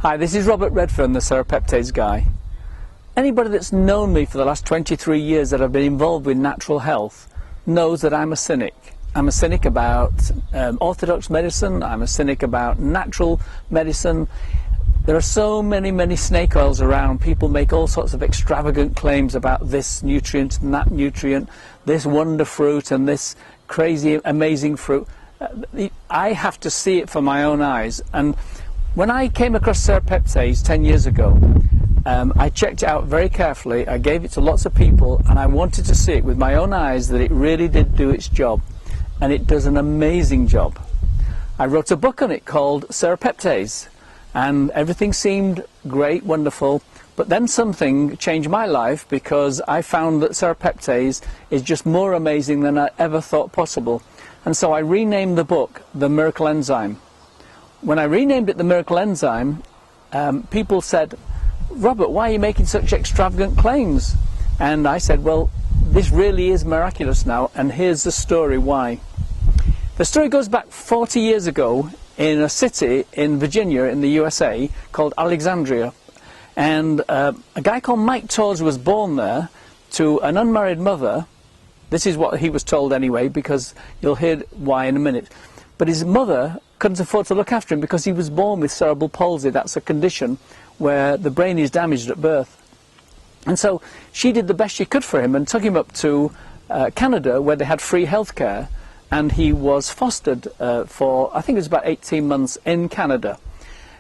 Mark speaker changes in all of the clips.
Speaker 1: Hi, this is Robert Redfern, the Serrapeptase Guy. Anybody that's known me for the last 23 years that I've been involved with natural health knows that I'm a cynic. I'm a cynic about orthodox medicine, I'm a cynic about natural medicine. There are so many snake oils around. People make all sorts of extravagant claims about this nutrient and that nutrient, this wonder fruit and this crazy amazing fruit. I have to see it for my own eyes. And when I came across Serrapeptase 10 years ago, I checked it out very carefully. I gave it to lots of people, and I wanted to see it with my own eyes that it really did do its job, and it does an amazing job. I wrote a book on it called Serrapeptase, and everything seemed great, wonderful, but then something changed my life because I found that Serrapeptase is just more amazing than I ever thought possible. And so I renamed the book The Miracle Enzyme. When I renamed it The Miracle Enzyme, people said, "Robert, why are you making such extravagant claims?" And I said, well, this really is miraculous now, and here's the story why. The story goes back 40 years ago in a city in Virginia in the USA called Alexandria. And a guy called Mike Tawse was born there to an unmarried mother. This is what he was told anyway, because you'll hear why in a minute. But his mother couldn't afford to look after him because he was born with cerebral palsy. That's a condition where the brain is damaged at birth. And so she did the best she could for him and took him up to Canada, where they had free healthcare, and he was fostered for, I think it was about 18 months in Canada.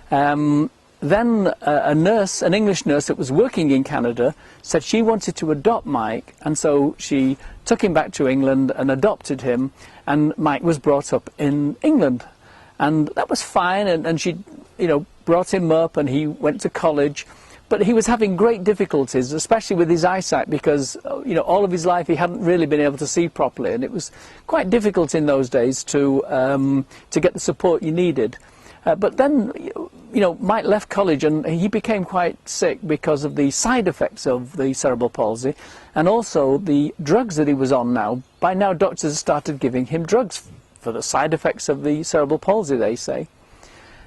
Speaker 1: Then a nurse, an English nurse that was working in Canada, said she wanted to adopt Mike, and so she took him back to England and adopted him, and Mike was brought up in England. And that was fine, and she, brought him up, and he went to college. But he was having great difficulties, especially with his eyesight, because, all of his life he hadn't really been able to see properly, and it was quite difficult in those days to get the support you needed. But then, Mike left college and he became quite sick because of the side effects of the cerebral palsy, and also the drugs that he was on now. By now, doctors started giving him drugs for the side effects of the cerebral palsy, they say.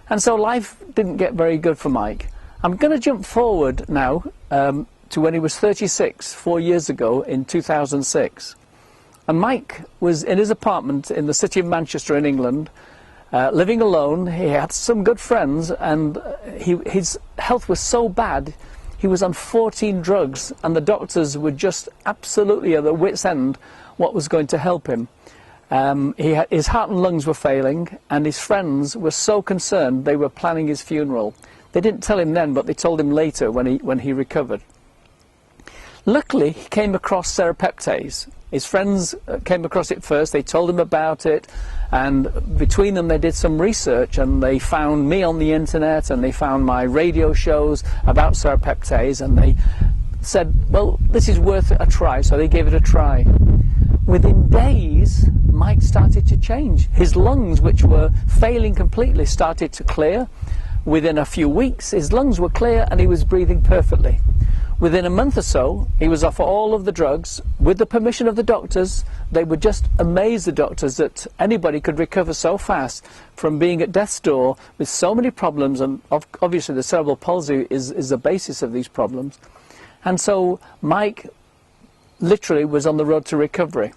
Speaker 1: And so life didn't get very good for Mike. I'm going to jump forward now to when he was 36, 4 years ago in 2006. And Mike was in his apartment in the city of Manchester in England, living alone. He had some good friends, and his health was so bad, he was on 14 drugs, and the doctors were just absolutely at their wits' end what was going to help him. His heart and lungs were failing, and his friends were so concerned they were planning his funeral. They didn't tell him then, but they told him later when he recovered. Luckily, he came across Serrapeptase. His friends came across it first. They told him about it, and between them they did some research, and they found me on the internet, and they found my radio shows about Serrapeptase, and they said, well, this is worth a try, so they gave it a try. Within days, Mike started to change. His lungs, which were failing completely, started to clear. Within a few weeks, his lungs were clear and he was breathing perfectly. Within a month or so, he was off all of the drugs. With the permission of the doctors, they would just amaze the doctors that anybody could recover so fast from being at death's door with so many problems, and obviously the cerebral palsy is the basis of these problems. And so Mike literally was on the road to recovery.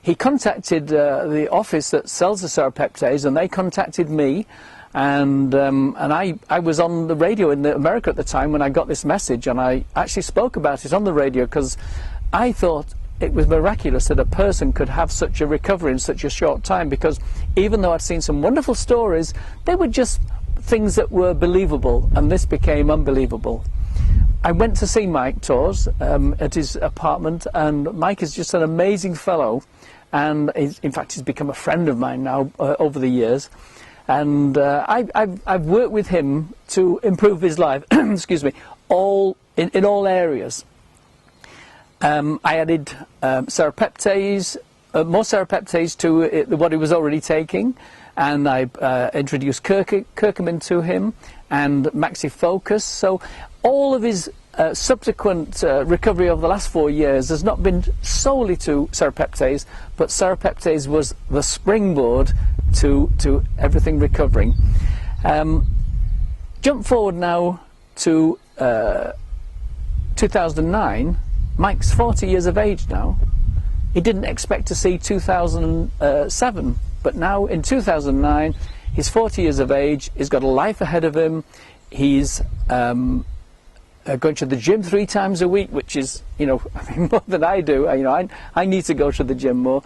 Speaker 1: He contacted the office that sells the Serrapeptase, and they contacted me. And I was on the radio in America at the time when I got this message, and I actually spoke about it on the radio because I thought it was miraculous that a person could have such a recovery in such a short time, because even though I'd seen some wonderful stories, they were just things that were believable, and this became unbelievable. I went to see Mike Tawse at his apartment, and Mike is just an amazing fellow, and in fact he's become a friend of mine now over the years. And I've worked with him to improve his life, excuse me, in all areas. I added Serrapeptase, more Serrapeptase to what he was already taking, and I introduced curcumin to him and MaxiFocus. So all of his subsequent recovery over the last 4 years has not been solely to Serrapeptase, but Serrapeptase was the springboard to everything recovering. Jump forward now to 2009. Mike's 40 years of age now. He didn't expect to see 2007, but now in 2009, he's 40 years of age. He's got a life ahead of him. He's going to the gym 3 times a week, which is, you know, I mean, more than I do. You know, I need to go to the gym more.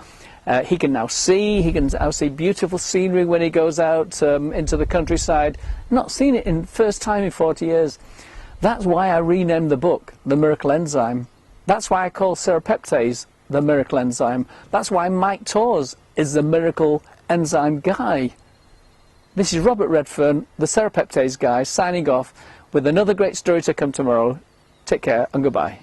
Speaker 1: He can now see. He can now see beautiful scenery when he goes out into the countryside. Not seen it in first time in 40 years. That's why I renamed the book The Miracle Enzyme. That's why I call Serrapeptase the Miracle Enzyme. That's why Mike Tawse is the Miracle Enzyme Guy. This is Robert Redfern, the Serrapeptase Guy, signing off with another great story to come tomorrow. Take care and goodbye.